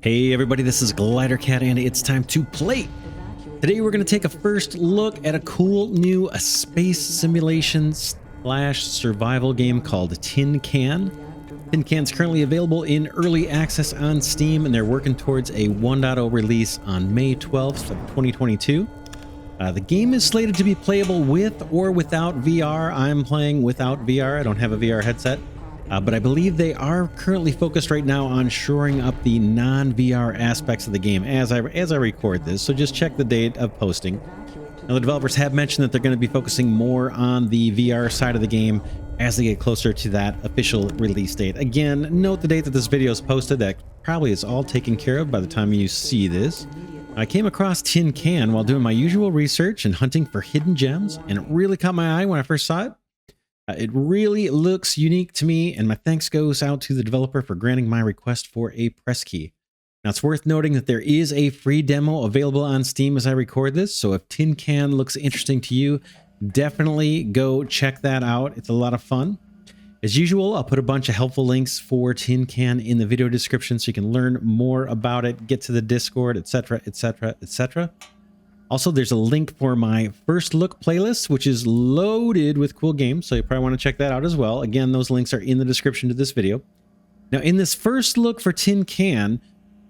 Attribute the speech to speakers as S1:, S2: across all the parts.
S1: Hey everybody, this is Glidercat and it's time to play. Today we're going to take a first look at a cool new space simulation slash survival game called Tin Can. Tin Can's currently available in early access on Steam and they're working towards a 1.0 release on May 12th of 2022. The game is slated to be playable with or without VR. I'm playing without VR. I don't have a VR headset. But I believe they are currently focused right now on shoring up the non-VR aspects of the game as I record this, so just check the date of posting. Now, the developers have mentioned that they're going to be focusing more on the VR side of the game as they get closer to that official release date. Again, note the date that this video is posted. That probably is all taken care of by the time you see this. I came across Tin Can while doing my usual research and hunting for hidden gems, and it really caught my eye when I first saw it. It really looks unique to me, and my thanks goes out to the developer for granting my request for a press key. Now, it's worth noting that there is a free demo available on Steam as I record this, so if Tin Can looks interesting to you, definitely go check that out. It's a lot of fun. As usual, I'll put a bunch of helpful links for Tin Can in the video description so you can learn more about it, get to the Discord, etc., etc., etc. Also, there's a link for my first look playlist, which is loaded with cool games, so you probably want to check that out as well. Again, those links are in the description to this video. Now, in this first look for Tin Can,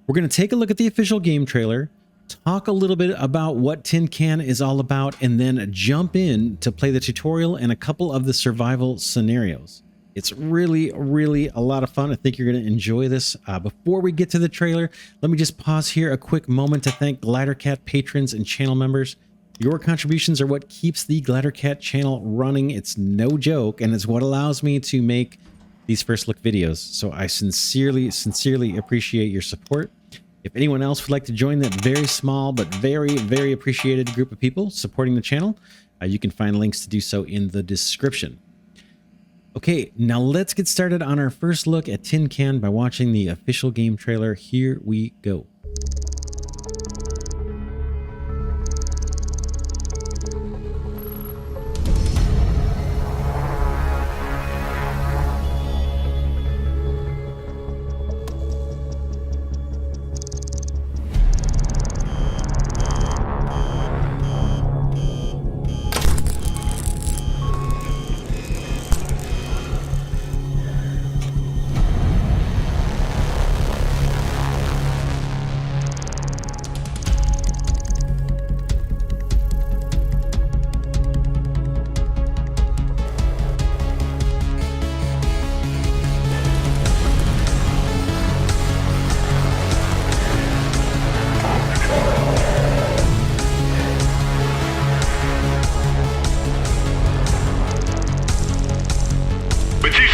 S1: we're going to take a look at the official game trailer, talk a little bit about what Tin Can is all about, and then jump in to play the tutorial and a couple of the survival scenarios. It's really, really a lot of fun. I think you're going to enjoy this. Before we get to the trailer, let me just pause here a quick moment to thank Glidercat patrons and channel members. Your contributions are what keeps the Glidercat channel running. It's no joke, and it's what allows me to make these first look videos. So I sincerely, sincerely appreciate your support. If anyone else would like to join that very small but very, very appreciated group of people supporting the channel, you can find links to do so in the description. Okay, now let's get started on our first look at Tin Can by watching the official game trailer. Here we go.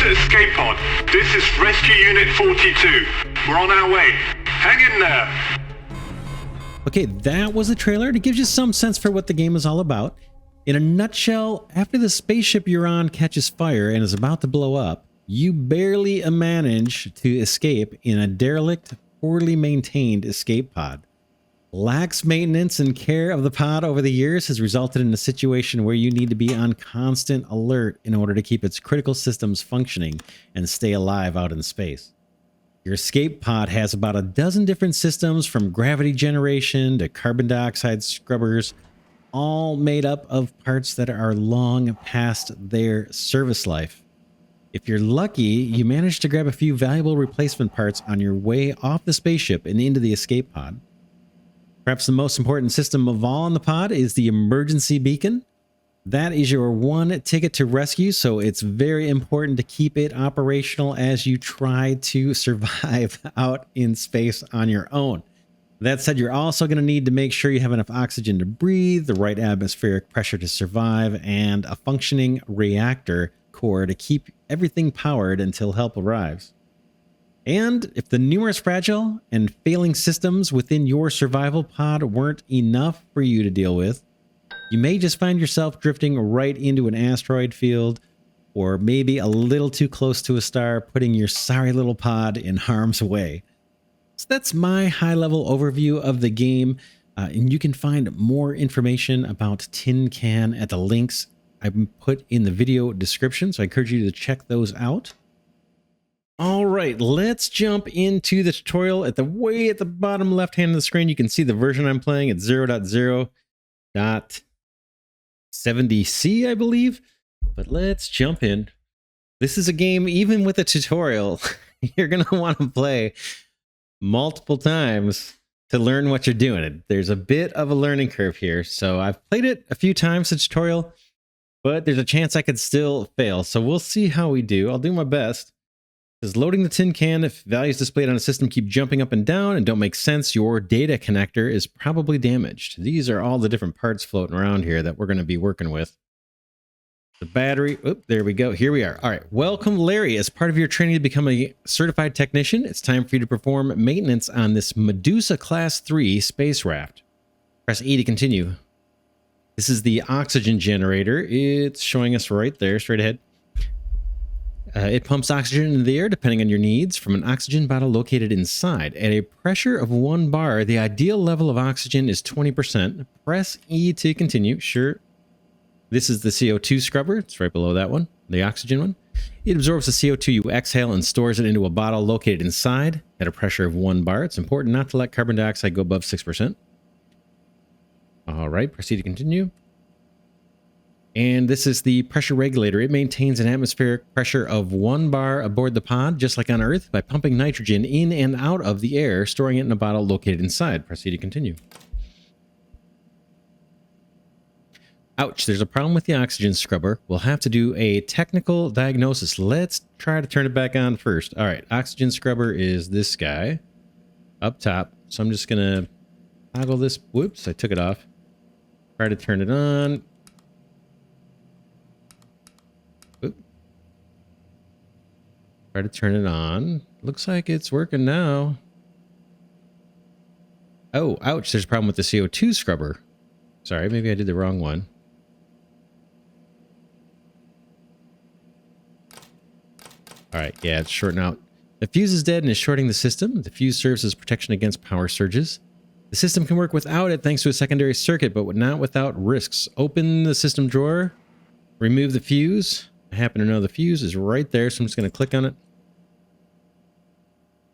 S2: Escape pod. This is Rescue Unit 42. We're on our way. Hang in there.
S1: Okay, that was the trailer. It gives you some sense for what the game is all about. In a nutshell, after the spaceship you're on catches fire and is about to blow up, you barely manage to escape in a derelict, poorly maintained escape pod. Lax maintenance and care of the pod over the years has resulted in a situation where you need to be on constant alert in order to keep its critical systems functioning and stay alive out in space. Your escape pod has about a dozen different systems, from gravity generation to carbon dioxide scrubbers, all made up of parts that are long past their service life. If you're lucky, you manage to grab a few valuable replacement parts on your way off the spaceship and into the escape pod. Perhaps the most important system of all on the pod is the emergency beacon. That is your one ticket to rescue, so it's very important to keep it operational as you try to survive out in space on your own. That said, you're also going to need to make sure you have enough oxygen to breathe, the right atmospheric pressure to survive, and a functioning reactor core to keep everything powered until help arrives. And if the numerous fragile and failing systems within your survival pod weren't enough for you to deal with, you may just find yourself drifting right into an asteroid field, or maybe a little too close to a star, putting your sorry little pod in harm's way. So that's my high-level overview of the game, and you can find more information about Tin Can at the links I've put in the video description, so I encourage you to check those out. All right, let's jump into the tutorial. At the way at the bottom left hand of the screen, you can see the version I'm playing at 0.0.70c, I believe. But let's jump in. This is a game, even with a tutorial, you're going to want to play multiple times to learn what you're doing. There's a bit of a learning curve here. So I've played it a few times, the tutorial, but there's a chance I could still fail. So we'll see how we do. I'll do my best. Is loading the tin can. If values displayed on a system keep jumping up and down and don't make sense, your data connector is probably damaged. These are all the different parts floating around here that we're going to be working with. The battery. Oop, there we go. Here we are. All right. Welcome, Larry. As part of your training to become a certified technician, it's time for you to perform maintenance on this Medusa Class 3 space raft. Press E to continue. This is the oxygen generator. It's showing us right there, straight ahead. It pumps oxygen into the air depending on your needs from an oxygen bottle located inside. At a pressure of 1 bar, the ideal level of oxygen is 20%. Press E to continue. Sure. This is the CO2 scrubber. It's right below that one, the oxygen one. It absorbs the CO2 you exhale and stores it into a bottle located inside at a pressure of 1 bar. It's important not to let carbon dioxide go above 6%. All right, proceed to continue. And this is the pressure regulator. It maintains an atmospheric pressure of 1 bar aboard the pod, just like on Earth, by pumping nitrogen in and out of the air, storing it in a bottle located inside. Proceed to continue. Ouch, there's a problem with the oxygen scrubber. We'll have to do a technical diagnosis. Let's try to turn it back on first. All right, oxygen scrubber is this guy up top. So I'm just going to toggle this. Whoops, I took it off. Try to turn it on. Try to turn it on. Looks like it's working now. Oh, ouch. There's a problem with the CO2 scrubber. Sorry, maybe I did the wrong one. All right, yeah, it's shorting out. The fuse is dead and is shorting the system. The fuse serves as protection against power surges. The system can work without it thanks to a secondary circuit, but not without risks. Open the system drawer. Remove the fuse. I happen to know the fuse is right there, so I'm just going to click on it.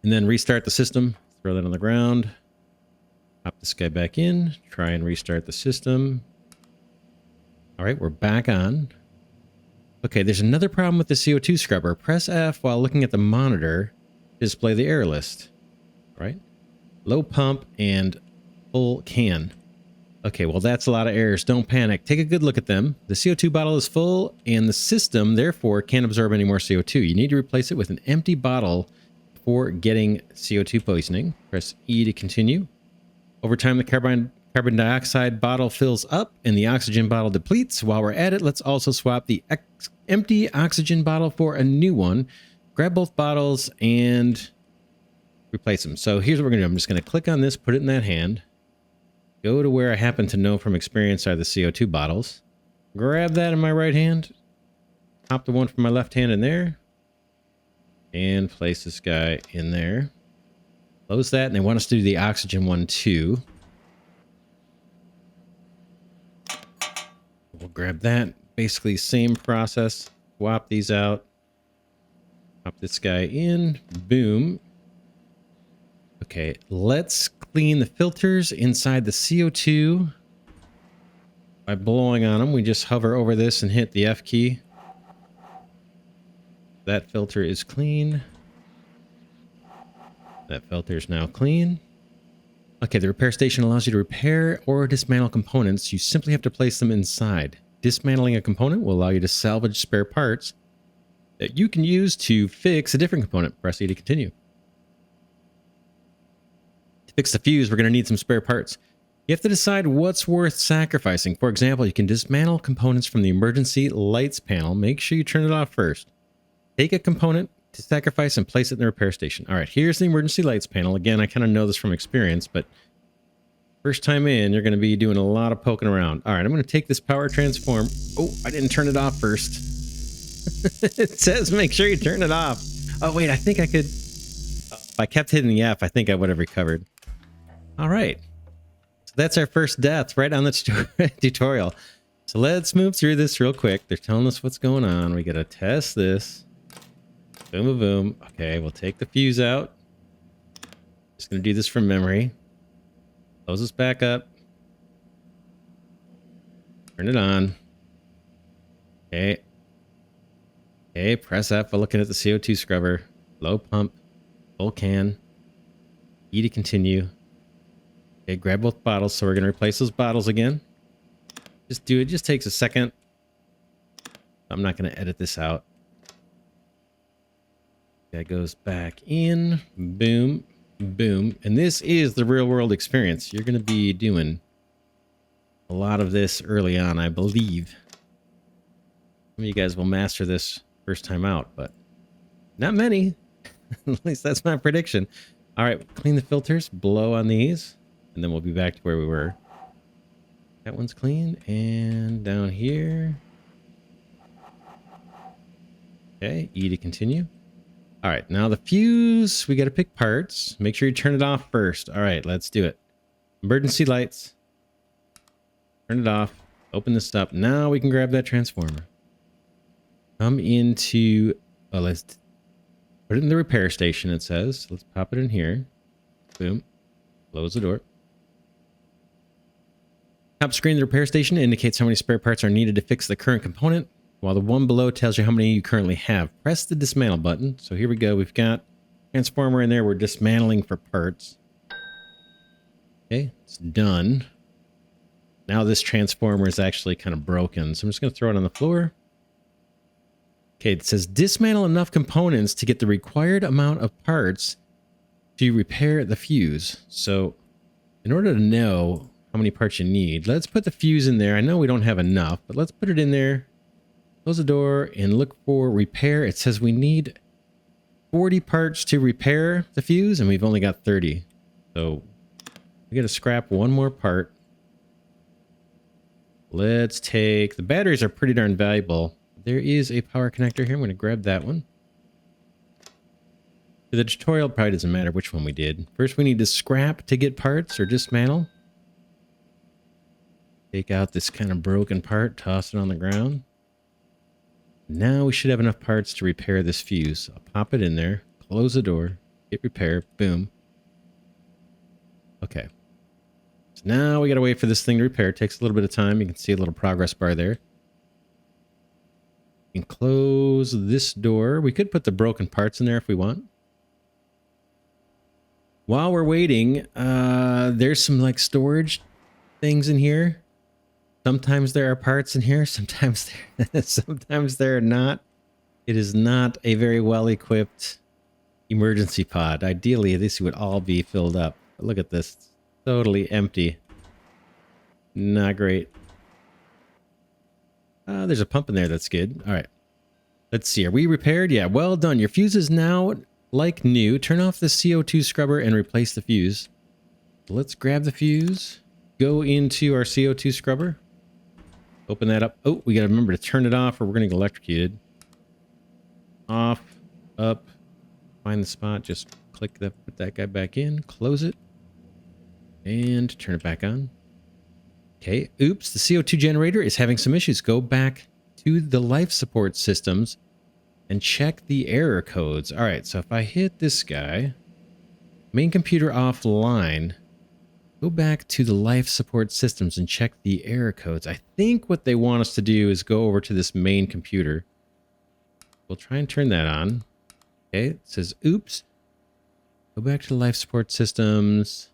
S1: And then restart the system. Throw that on the ground. Pop this guy back in. Try and restart the system. All right, we're back on. Okay, there's another problem with the CO2 scrubber. Press F while looking at the monitor. Display the error list. Right? Low pump and full can. Okay, well, that's a lot of errors. Don't panic. Take a good look at them. The CO2 bottle is full, and the system, therefore, can't absorb any more CO2. You need to replace it with an empty bottle before getting CO2 poisoning. Press E to continue. Over time, the carbon dioxide bottle fills up, and the oxygen bottle depletes. While we're at it, let's also swap the empty oxygen bottle for a new one. Grab both bottles and replace them. So here's what we're going to do. I'm just going to click on this, put it in that hand. Go to where I happen to know from experience are the CO2 bottles. Grab that in my right hand. Pop the one from my left hand in there. And place this guy in there. Close that, and they want us to do the oxygen one too. We'll grab that. Basically, same process. Swap these out. Pop this guy in. Boom. Okay, let's clean the filters inside the CO2 by blowing on them. We just hover over this and hit the F key. That filter is clean. That filter is now clean. Okay, the repair station allows you to repair or dismantle components. You simply have to place them inside. Dismantling a component will allow you to salvage spare parts that you can use to fix a different component. Press E to continue. To fix the fuse, we're going to need some spare parts. You have to decide what's worth sacrificing. For example, you can dismantle components from the emergency lights panel. Make sure you turn it off first. Take a component to sacrifice and place it in the repair station. All right, here's the emergency lights panel. Again, I kind of know this from experience, but first time in, you're going to be doing a lot of poking around. All right, I'm going to take this power transform. Oh, I didn't turn it off first. It says make sure you turn it off. Oh, wait, I think I could. If I kept hitting the F, I think I would have recovered. All right. So that's our first death right on the tutorial. So let's move through this real quick. They're telling us what's going on. We got to test this. Boom, boom, boom. Okay, we'll take the fuse out. Just going to do this from memory. Close this back up. Turn it on. Okay. Okay, press F while looking at the CO2 scrubber. Low pump. Full can. E to continue. Okay, grab both bottles. So we're going to replace those bottles again. Just do it. Just takes a second. I'm not going to edit this out. That goes back in. Boom. Boom. And this is the real world experience. You're going to be doing a lot of this early on, I believe. Some of you guys will master this first time out, but not many. At least that's my prediction. All right, clean the filters, blow on these, and then we'll be back to where we were. That one's clean, and down here. Okay, E to continue. All right, now the fuse, we got to pick parts. Make sure you turn it off first. All right, let's do it. Emergency lights. Turn it off. Open this up. Now we can grab that transformer. Come into, oh, let's put it in the repair station, it says. Let's pop it in here. Boom. Close the door. Top screen of the repair station indicates how many spare parts are needed to fix the current component, while the one below tells you how many you currently have. Press the dismantle button. So here we go. We've got transformer in there. We're dismantling for parts. Okay, it's done. Now this transformer is actually kind of broken. So I'm just going to throw it on the floor. Okay, it says dismantle enough components to get the required amount of parts to repair the fuse. So in order to know how many parts you need, let's put the fuse in there. I know we don't have enough, but let's put it in there. Close the door and look for repair. It says we need 40 parts to repair the fuse, and we've only got 30. So we got to scrap one more part. Let's take, the batteries are pretty darn valuable. There is a power connector here. I'm going to grab that one. For the tutorial, it probably doesn't matter which one we did. First, we need to scrap to get parts or dismantle. Take out this kind of broken part, toss it on the ground. Now we should have enough parts to repair this fuse. I'll pop it in there, close the door, hit repair, boom. Okay. So now we got to wait for this thing to repair. It takes a little bit of time. You can see a little progress bar there. You can close this door. We could put the broken parts in there if we want. While we're waiting, there's some like storage things in here. Sometimes there are parts in here. Sometimes there are not. It is not a very well-equipped emergency pod. Ideally, this would all be filled up. But look at this. It's totally empty. Not great. There's a pump in there. That's good. All right. Let's see. Are we repaired? Yeah, well done. Your fuse is now like new. Turn off the CO2 scrubber and replace the fuse. Let's grab the fuse. Go into our CO2 scrubber. Open that up. Oh, we got to remember to turn it off or we're going to get electrocuted. Off, up, find the spot. Just click that, put that guy back in, close it, and turn it back on. Okay, oops, the CO2 generator is having some issues. Go back to the life support systems and check the error codes. All right, so if I hit this guy, main computer offline, go back to the life support systems and check the error codes. I think what they want us to do is go over to this main computer. We'll try and turn that on. Okay, it says, oops. Go back to the life support systems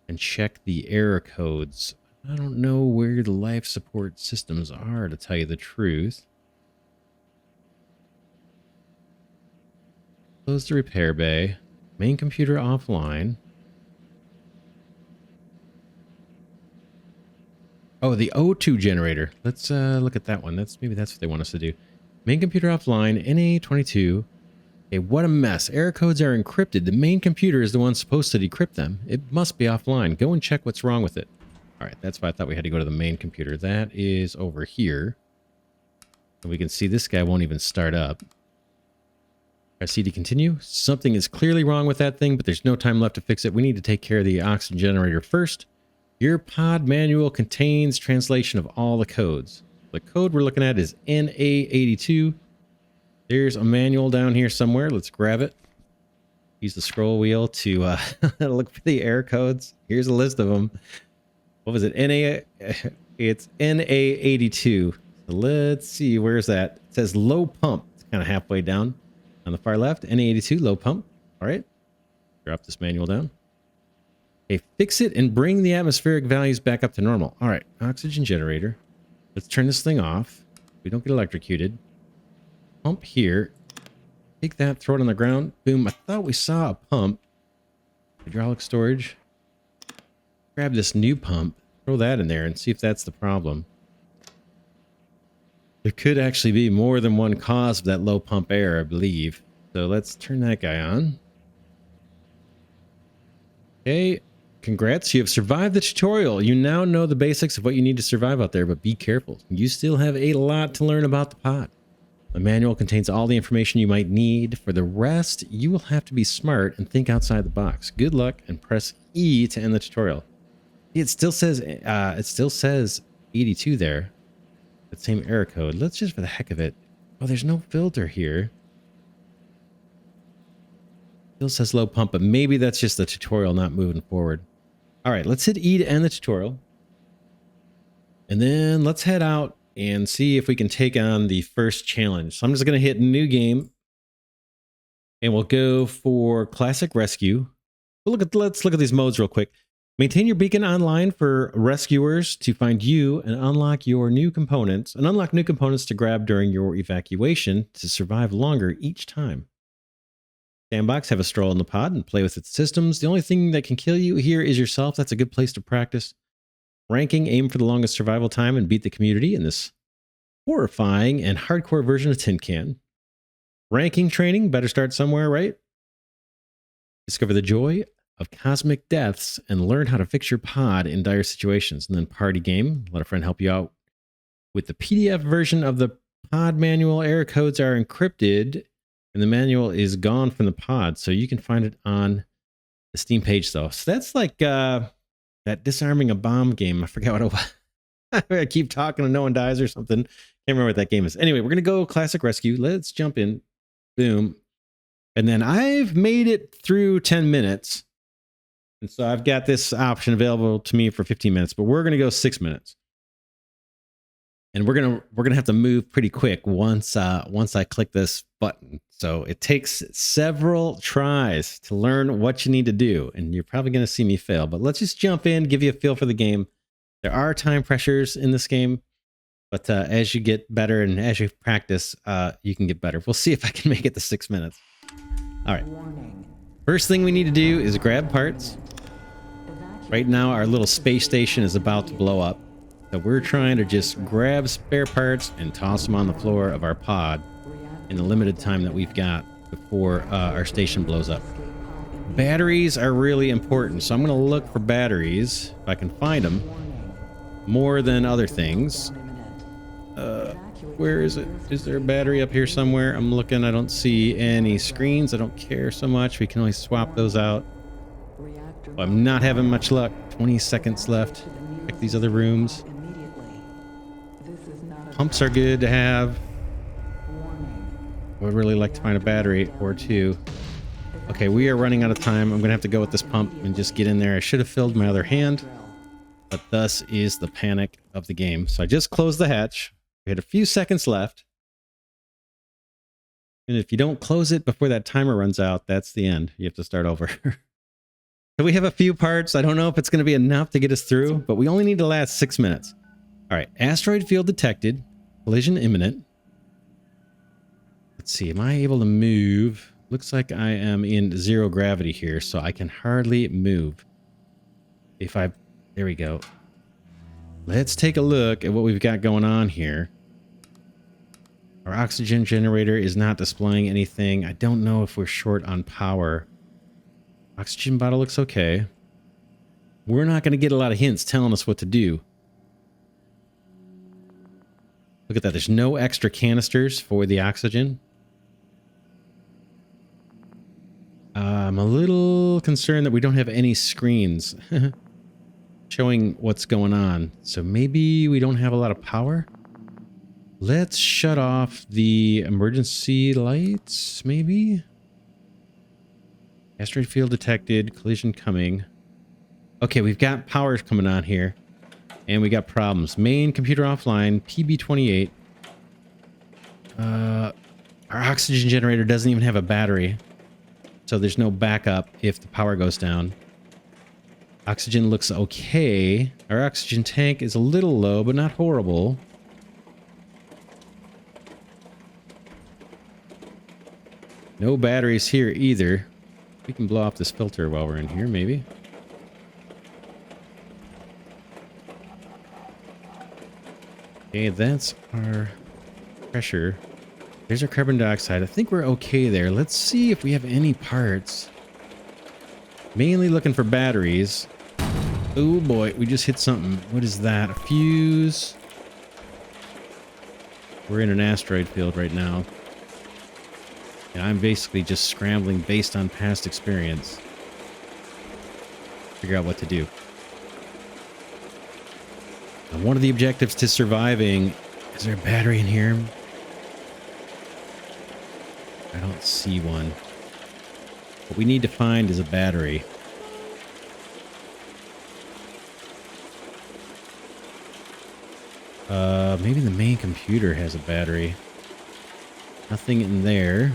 S1: and check the error codes. I don't know where the life support systems are, to tell you the truth. Close the repair bay. Main computer offline. Oh, the O2 generator. Let's look at that one. Maybe that's what they want us to do. Main computer offline, NA22. Okay, what a mess. Error codes are encrypted. The main computer is the one supposed to decrypt them. It must be offline. Go and check what's wrong with it. All right, that's why I thought we had to go to the main computer. That is over here. And we can see this guy won't even start up. Press C to continue. Something is clearly wrong with that thing, but there's no time left to fix it. We need to take care of the oxygen generator first. Your pod manual contains translation of all the codes. The code we're looking at is NA82. There's a manual down here somewhere. Let's grab it. Use the scroll wheel to look for the error codes. Here's a list of them. What was it? It's NA82. So let's see. Where's that? It says low pump. It's kind of halfway down on the far left. NA82, low pump. All right. Drop this manual down. Okay, fix it and bring the atmospheric values back up to normal. All right, oxygen generator. Let's turn this thing off. We don't get electrocuted. Pump here. Take that, throw it on the ground. Boom. I thought we saw a pump. Hydraulic storage. Grab this new pump. Throw that in there and see if that's the problem. There could actually be more than one cause of that low pump error, I believe. So let's turn that guy on. Okay. Congrats. You have survived the tutorial. You now know the basics of what you need to survive out there, but be careful. You still have a lot to learn about the pod. The manual contains all the information you might need. For the rest, you will have to be smart and think outside the box. Good luck, and press E to end the tutorial. It still says 82 there. That same error code. Let's just, for the heck of it. Oh, there's no filter here. Still says low pump, but maybe that's just the tutorial not moving forward. All right, let's hit E to end the tutorial. And then let's head out and see if we can take on the first challenge. So I'm just going to hit new game. And we'll go for classic rescue. Let's look at these modes real quick. Maintain your beacon online for rescuers to find you and unlock your new components. And unlock new components to grab during your evacuation to survive longer each time. Sandbox, have a stroll in the pod and play with its systems. The only thing that can kill you here is yourself. That's a good place to practice. Ranking, aim for the longest survival time and beat the community in this horrifying and hardcore version of Tin Can. Ranking training, better start somewhere, right? Discover the joy of cosmic deaths and learn how to fix your pod in dire situations. And then party game, let a friend help you out with the PDF version of the pod manual. Error codes are encrypted and the manual is gone from the pod, so you can find it on the Steam page though. So that's like that disarming a bomb game. I forgot what it was. I keep talking and no one dies or something. Can't remember what that game is. Anyway, we're going to go classic rescue. Let's jump in. Boom. And then I've made it through 10 minutes. And so I've got this option available to me for 15 minutes, but we're going to go 6 minutes. And we're going to have to move pretty quick once I click this button. So it takes several tries to learn what you need to do, and you're probably going to see me fail, but let's just jump in, give you a feel for the game. There are time pressures in this game, but as you get better and as you practice, you can get better. We'll see if I can make it to 6 minutes. All right. First thing we need to do is grab parts. Right now, our little space station is about to blow up. So we're trying to just grab spare parts and toss them on the floor of our pod in the limited time that we've got before our station blows up. Batteries are really important, so I'm going to look for batteries, if I can find them, more than other things. Where is it? Is there a battery up here somewhere? I'm looking, I don't see any screens. I don't care so much. We can only swap those out. Oh, I'm not having much luck. 20 seconds left. Check these other rooms. Pumps are good to have. I would really like to find a battery or two. Okay, we are running out of time. I'm going to have to go with this pump and just get in there. I should have filled my other hand, but thus is the panic of the game. So I just closed the hatch. We had a few seconds left. And if you don't close it before that timer runs out, that's the end. You have to start over. So we have a few parts. I don't know if it's going to be enough to get us through, but we only need to last 6 minutes. All right, asteroid field detected. Collision imminent. Let's see, am I able to move? Looks like I am in zero gravity here, so I can hardly move. There we go. Let's take a look at what we've got going on here. Our oxygen generator is not displaying anything. I don't know if we're short on power. Oxygen bottle looks okay. We're not going to get a lot of hints telling us what to do. Look at that. There's no extra canisters for the oxygen. I'm a little concerned that we don't have any screens showing what's going on. So maybe we don't have a lot of power. Let's shut off the emergency lights, maybe? Asteroid field detected. Collision coming. Okay, we've got power coming on here. And we got problems. Main computer offline. PB28. Our oxygen generator doesn't even have a battery. So there's no backup if the power goes down. Oxygen looks okay. Our oxygen tank is a little low, but not horrible. No batteries here either. We can blow off this filter while we're in here, maybe. Okay, that's our pressure. There's our carbon dioxide. I think we're okay there. Let's see if we have any parts. Mainly looking for batteries. Oh boy, we just hit something. What is that? A fuse? We're in an asteroid field right now. And I'm basically just scrambling based on past experience. Figure out what to do. And one of the objectives to surviving... Is there a battery in here? I don't see one. What we need to find is a battery. Maybe the main computer has a battery. Nothing in there.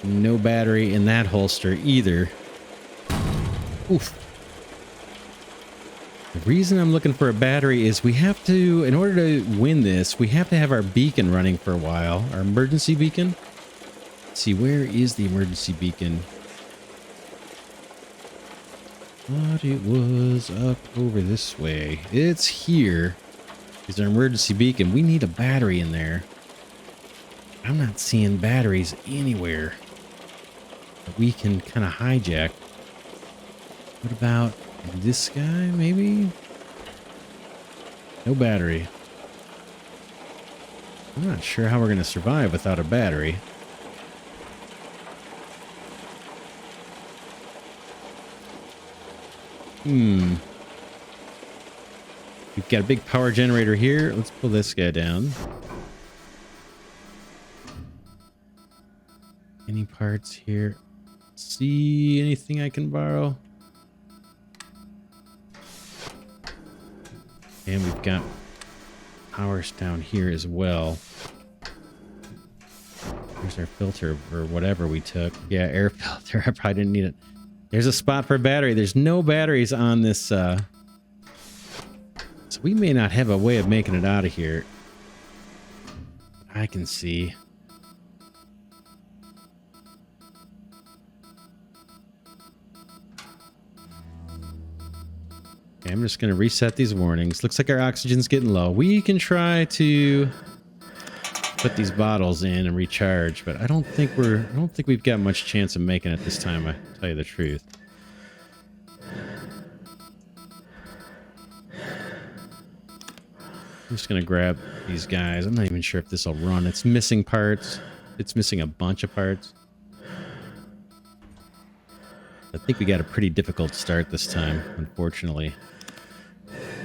S1: No battery in that holster either. Oof. The reason I'm looking for a battery is we have to, in order to win this, we have to have our beacon running for a while. Our emergency beacon. Let's see, where is the emergency beacon? Thought it was up over this way. It's here. Is our emergency beacon. We need a battery in there. I'm not seeing batteries anywhere that we can kind of hijack. What about this guy, maybe? No battery. I'm not sure how we're going to survive without a battery. We've got a big power generator here. Let's pull this guy down. Any parts here? See anything I can borrow? And we've got powers down here as well. Here's our filter or whatever we took. Yeah, air filter. I probably didn't need it. There's a spot for a battery. There's no batteries on this. So we may not have a way of making it out of here. I can see. Okay, I'm just going to reset these warnings. Looks like our oxygen's getting low. We can try to put these bottles in and recharge, but I don't think we've got much chance of making it this time, I tell you the truth. I'm just gonna grab these guys. I'm not even sure if this will run. It's missing parts. It's missing a bunch of parts. I think we got a pretty difficult start this time, unfortunately.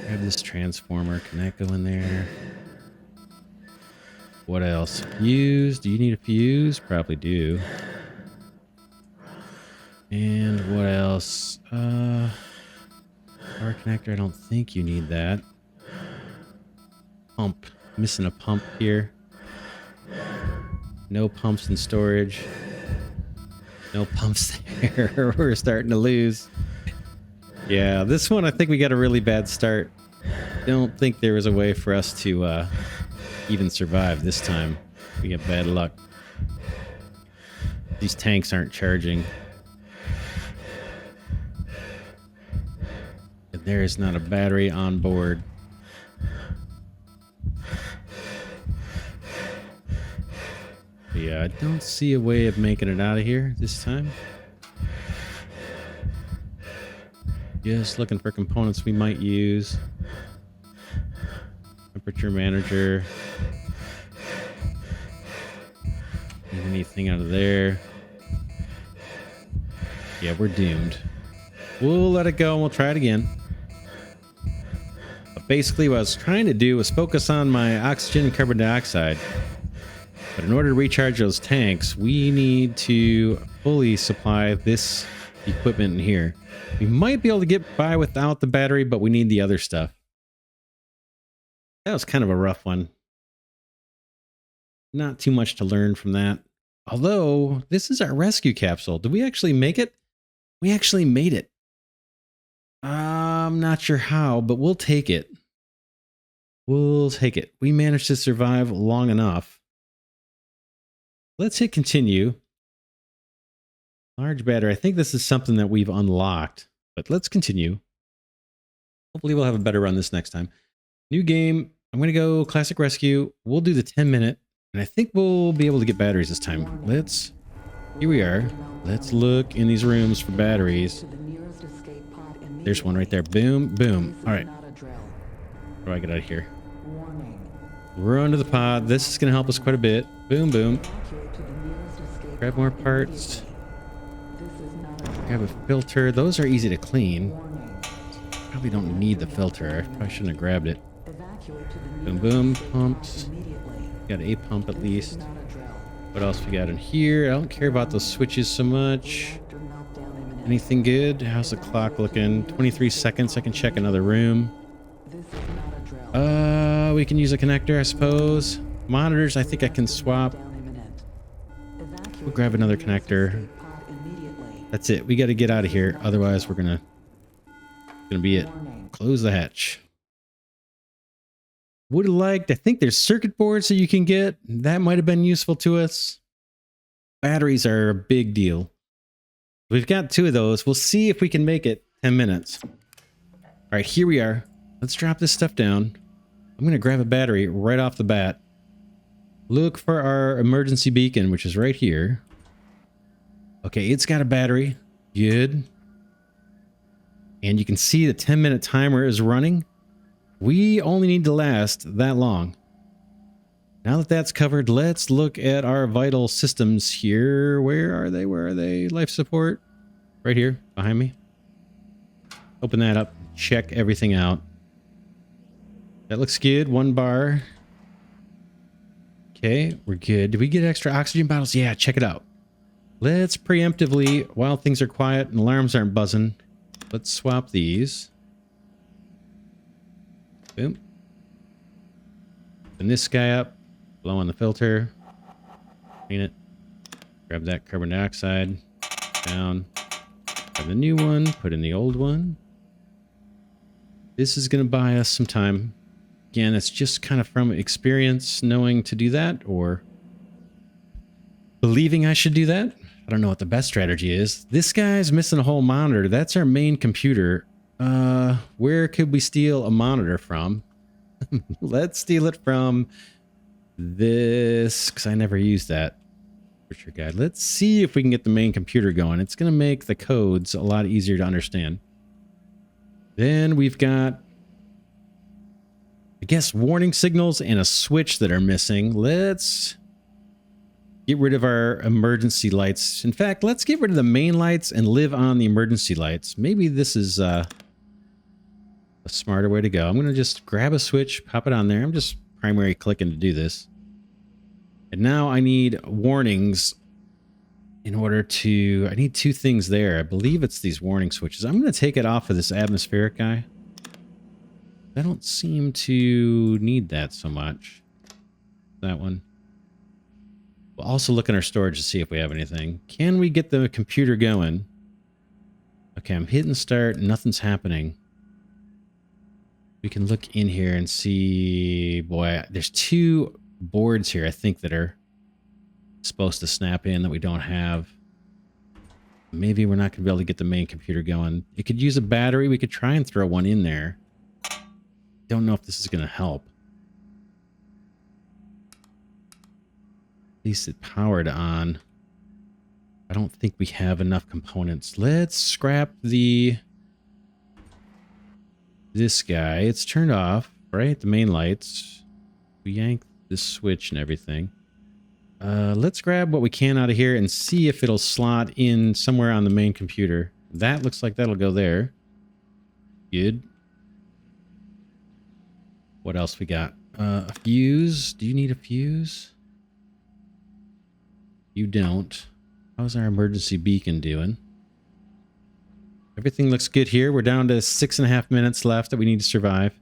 S1: Grab this transformer. Can that go in there? What else? Fuse. Do you need a fuse? Probably do. And what else? Power connector. I don't think you need that. Pump. Missing a pump here. No pumps in storage. No pumps there. We're starting to lose. Yeah, this one I think we got a really bad start. Don't think there was a way for us to even survive this time. We get bad luck. These tanks aren't charging. And there is not a battery on board. But yeah, I don't see a way of making it out of here this time. Just looking for components we might use. Temperature manager. Anything out of there? Yeah, we're doomed. We'll let it go and we'll try it again. But Basically, what I was trying to do was focus on my oxygen and carbon dioxide. But in order to recharge those tanks, we need to fully supply this equipment in here. We might be able to get by without the battery, but we need the other stuff. That was kind of a rough one. Not too much to learn from that. Although, this is our rescue capsule. Did we actually make it? We actually made it. I'm not sure how, but we'll take it. We'll take it. We managed to survive long enough. Let's hit continue. Large battery. I think this is something that we've unlocked, but let's continue. Hopefully we'll have a better run this next time. New game. I'm going to go classic rescue. We'll do the 10-minute, and I think we'll be able to get batteries this time. Here we are. Let's look in these rooms for batteries. There's one right there. Boom, boom. All right. How do I get out of here? Run to the pod. This is going to help us quite a bit. Boom, boom. Grab more parts. Grab a filter. Those are easy to clean. Probably don't need the filter. I probably shouldn't have grabbed it. Boom, boom. Pumps. Got a pump at least. What else we got in here? I don't care about those switches so much. Anything good? How's the clock looking? 23 seconds. I can check another room. We can use a connector, I suppose. Monitors, I think I can swap. We'll grab another connector. That's it. We got to get out of here. Otherwise, we're gonna be it. Close the hatch. Would have liked, I think there's circuit boards that you can get. That might have been useful to us. Batteries are a big deal. We've got 2 of those. We'll see if we can make it 10 minutes. All right, here we are. Let's drop this stuff down. I'm going to grab a battery right off the bat. Look for our emergency beacon, which is right here. Okay, it's got a battery. Good. And you can see the 10-minute timer is running. We only need to last that long. Now that that's covered, let's look at our vital systems here. Where are they? Where are they? Life support. Right here, behind me. Open that up. Check everything out. That looks good. 1 bar. Okay, we're good. Did we get extra oxygen bottles? Yeah, check it out. Let's preemptively, while things are quiet and alarms aren't buzzing, let's swap these. Boom. Open this guy up. Blow on the filter. Clean it. Grab that carbon dioxide. Down. Grab the new one. Put in the old one. This is going to buy us some time. Again, it's just kind of from experience knowing to do that or believing I should do that. I don't know what the best strategy is. This guy's missing a whole monitor. That's our main computer. Where could we steal a monitor from? Let's steal it from this, because I never used that temperature guide. Let's see if we can get the main computer going. It's going to make the codes a lot easier to understand. Then we've got, I guess, warning signals and a switch that are missing. Let's get rid of our emergency lights. In fact, let's get rid of the main lights and live on the emergency lights. Maybe this is a smarter way to go. I'm going to just grab a switch, pop it on there. I'm just primary clicking to do this. And now I need warnings in order to, I need 2 things there. I believe it's these warning switches. I'm going to take it off of this atmospheric guy. I don't seem to need that so much. That one. We'll also look in our storage to see if we have anything. Can we get the computer going? Okay, I'm hitting start. Nothing's happening. We can look in here and see, boy, there's 2 boards here, I think, that are supposed to snap in that we don't have. Maybe we're not going to be able to get the main computer going. It could use a battery. We could try and throw one in there. Don't know if this is going to help. At least it powered on. I don't think we have enough components. Let's scrap this guy. It's turned off, right? The main lights. We yank this switch and everything. Let's grab what we can out of here and see if it'll slot in somewhere on the main computer. That looks like that'll go there. Good. What else we got? A fuse. Do you need a fuse? You don't. How's our emergency beacon doing? Everything looks good here. We're down to 6.5 minutes left that we need to survive.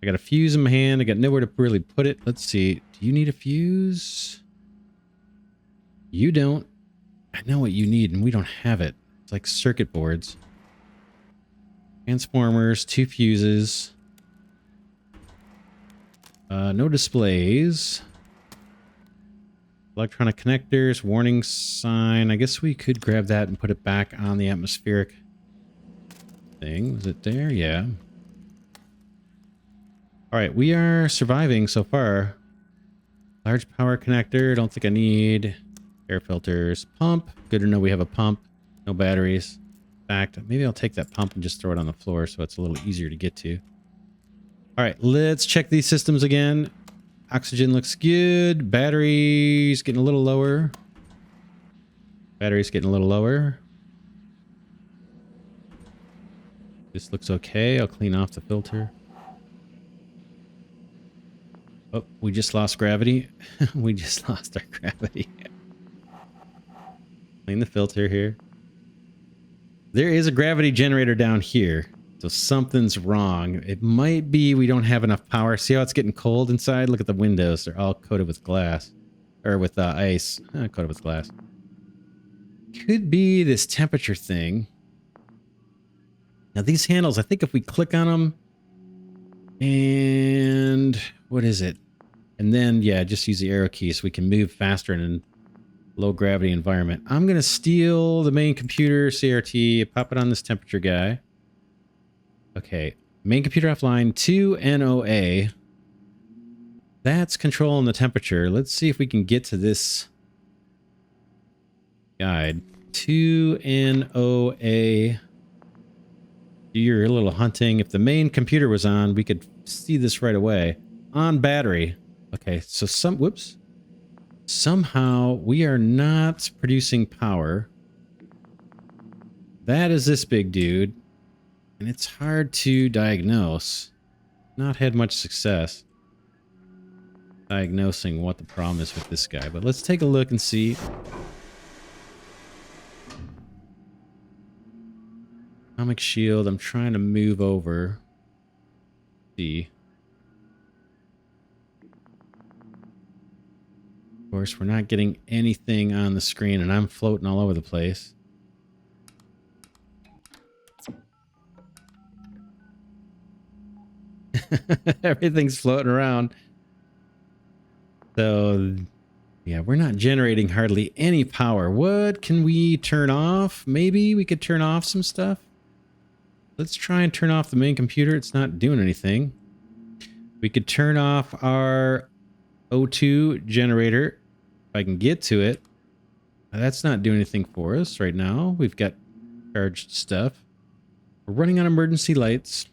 S1: I got a fuse in my hand. I got nowhere to really put it. Let's see. Do you need a fuse? You don't. I know what you need, and we don't have it. It's like circuit boards. Transformers, 2 fuses. No displays. Electronic connectors, warning sign. I guess we could grab that and put it back on the atmospheric thing. Was it there? Yeah. All right, we are surviving so far. Large power connector. Don't think I need. Air filters. Pump. Good to know we have a pump. No batteries. In fact, maybe I'll take that pump and just throw it on the floor so it's a little easier to get to. All right, let's check these systems again. Oxygen looks good. Batteries getting a little lower. Batteries getting a little lower. This looks okay. I'll clean off the filter. Oh, we just lost gravity. We just lost our gravity. Clean the filter here. There is a gravity generator down here. So something's wrong. It might be we don't have enough power. See how it's getting cold inside? Look at the windows. They're all coated with glass. Or with ice. Coated with glass. Could be this temperature thing. Now these handles, I think if we click on them... And... What is it? And then, yeah, just use the arrow key so we can move faster in a low gravity environment. I'm going to steal the main computer, CRT, pop it on this temperature guy. Okay, main computer offline, 2 NOA. That's controlling the temperature. Let's see if we can get to this guide. 2 NOA. Do your little hunting. If the main computer was on, we could see this right away. On battery. Okay, so somehow we are not producing power. That is this big dude. And it's hard to diagnose. Not had much success diagnosing what the problem is with this guy. But let's take a look and see. Atomic shield. I'm trying to move over. See. Of course, we're not getting anything on the screen, and I'm floating all over the place. Everything's floating around. So, yeah, we're not generating hardly any power. What can we turn off? Maybe we could turn off some stuff. Let's try and turn off the main computer. It's not doing anything. We could turn off our O2 generator. If I can get to it. That's not doing anything for us right now. We've got charged stuff. We're running on emergency lights.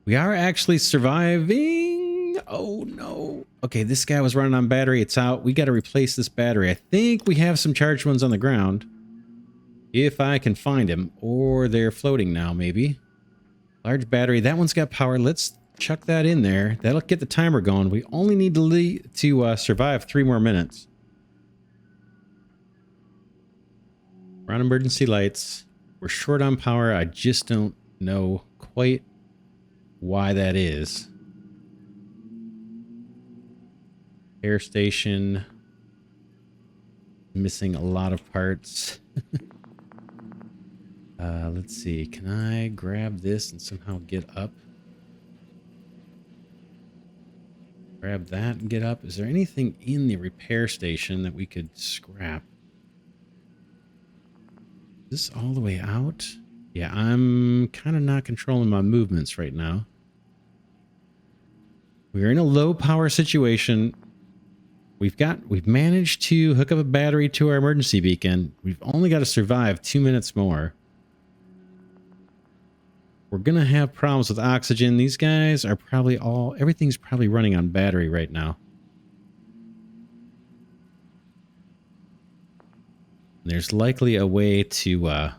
S1: We are actually surviving. Oh, no. Okay, this guy was running on battery. It's out. We got to replace this battery. I think we have some charged ones on the ground. If I can find them. Or they're floating now, maybe. Large battery. That one's got power. Let's chuck that in there. That'll get the timer going. We only need to survive 3 more minutes. We're on emergency lights. We're short on power. I just don't know quite why that is. Air station. Missing a lot of parts. Let's see. Can I grab this and somehow get up? Grab that and get up. Is there anything in the repair station that we could scrap? Is this all the way out? Yeah, I'm kind of not controlling my movements right now. We're in a low power situation. We've managed to hook up a battery to our emergency beacon. We've only got to survive 2 minutes more. We're going to have problems with oxygen. These guys are probably everything's probably running on battery right now. There's likely a way to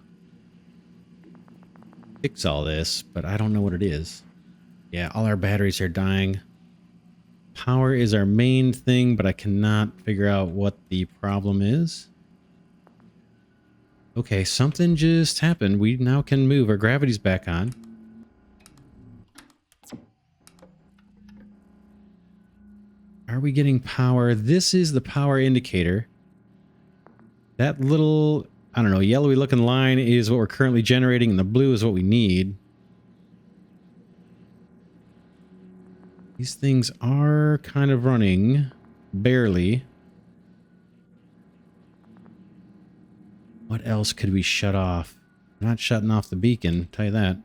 S1: fix all this, but I don't know what it is. Yeah, all our batteries are dying. Power is our main thing, but I cannot figure out what the problem is. Okay, something just happened. We now can move. Our gravity's back on. Are we getting power? This is the power indicator. That little, I don't know, yellowy looking line is what we're currently generating, and the blue is what we need. These things are kind of running, barely. What else could we shut off? I'm not shutting off the beacon, tell you that.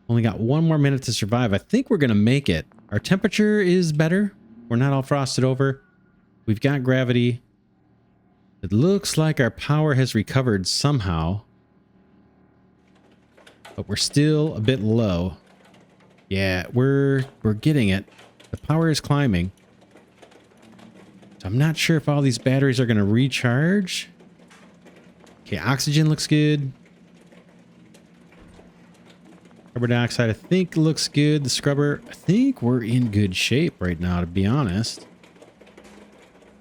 S1: Only got 1 more minute to survive. I think we're going to make it. Our temperature is better. We're not all frosted over. We've got gravity. It looks like our power has recovered somehow. But we're still a bit low. Yeah, we're getting it. The power is climbing. So I'm not sure if all these batteries are going to recharge. Okay, oxygen looks good. Carbon dioxide, I think, looks good. The scrubber, I think we're in good shape right now, to be honest.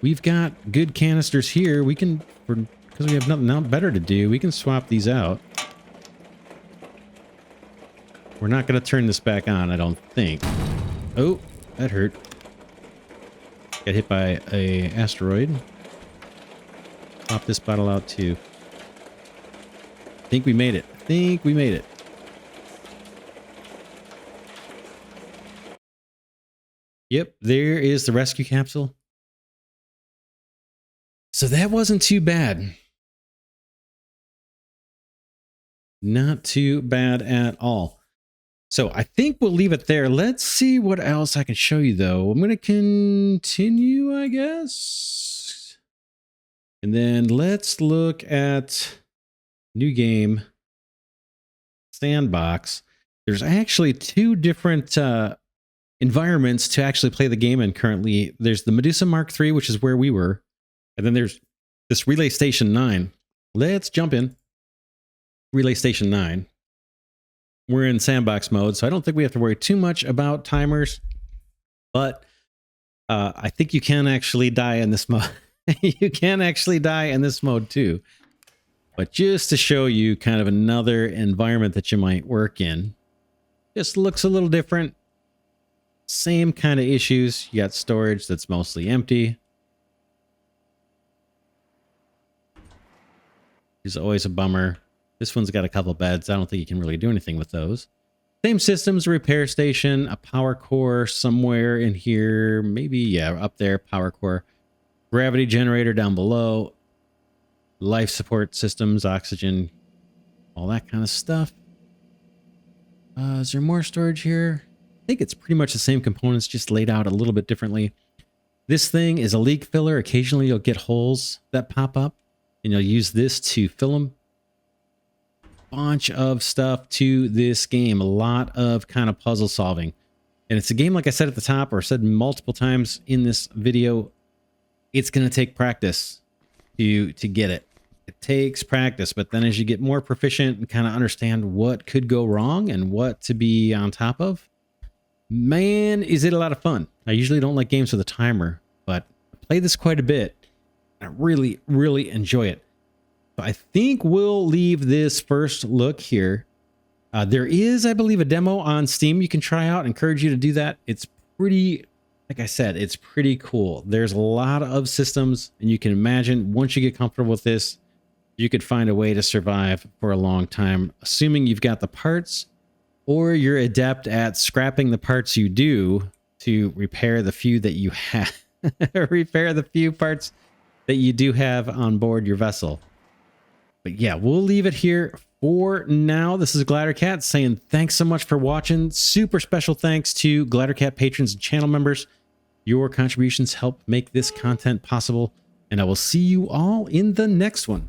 S1: We've got good canisters here. We can, because we have nothing better to do, we can swap these out. We're not going to turn this back on, I don't think. Oh, that hurt. Got hit by an asteroid. Pop this bottle out too. I think we made it. I think we made it. Yep, there is the rescue capsule. So that wasn't too bad. Not too bad at all. So I think we'll leave it there. Let's see what else I can show you, though. I'm going to continue, I guess. And then let's look at new game, sandbox. There's actually 2 different environments to actually play the game in currently. There's the Medusa Mark III, which is where we were. And then there's this Relay Station 9. Let's jump in. Relay Station 9. We're in sandbox mode, so I don't think we have to worry too much about timers. But I think you can actually die in this mode. You can actually die in this mode too. But just to show you kind of another environment that you might work in. Just looks a little different. Same kind of issues. You got storage that's mostly empty. Is always a bummer. This one's got a couple beds. I don't think you can really do anything with those. Same systems, repair station, a power core somewhere in here. Maybe, yeah, up there, power core. Gravity generator down below. Life support systems, oxygen, all that kind of stuff. Is there more storage here? I think it's pretty much the same components, just laid out a little bit differently. This thing is a leak filler. Occasionally you'll get holes that pop up, and you'll use this to fill them. Bunch of stuff to this game. A lot of kind of puzzle solving. And it's a game, like I said at the top, or said multiple times in this video, it's going to take practice to get it. It takes practice, but then as you get more proficient and kind of understand what could go wrong and what to be on top of, man, is it a lot of fun. I usually don't like games with a timer, but I play this quite a bit. I really, really enjoy it. So I think we'll leave this first look here. There is, I believe, a demo on Steam you can try out. I encourage you to do that. It's pretty, like I said, it's pretty cool. There's a lot of systems, and you can imagine once you get comfortable with this, you could find a way to survive for a long time, assuming you've got the parts or you're adept at scrapping the parts you do to repair the few that you have, repair the few parts that you do have on board your vessel. But yeah, we'll leave it here for now. This is Glidercat saying thanks so much for watching. Super special thanks to Glidercat patrons and channel members. Your contributions help make this content possible, and I will see you all in the next one.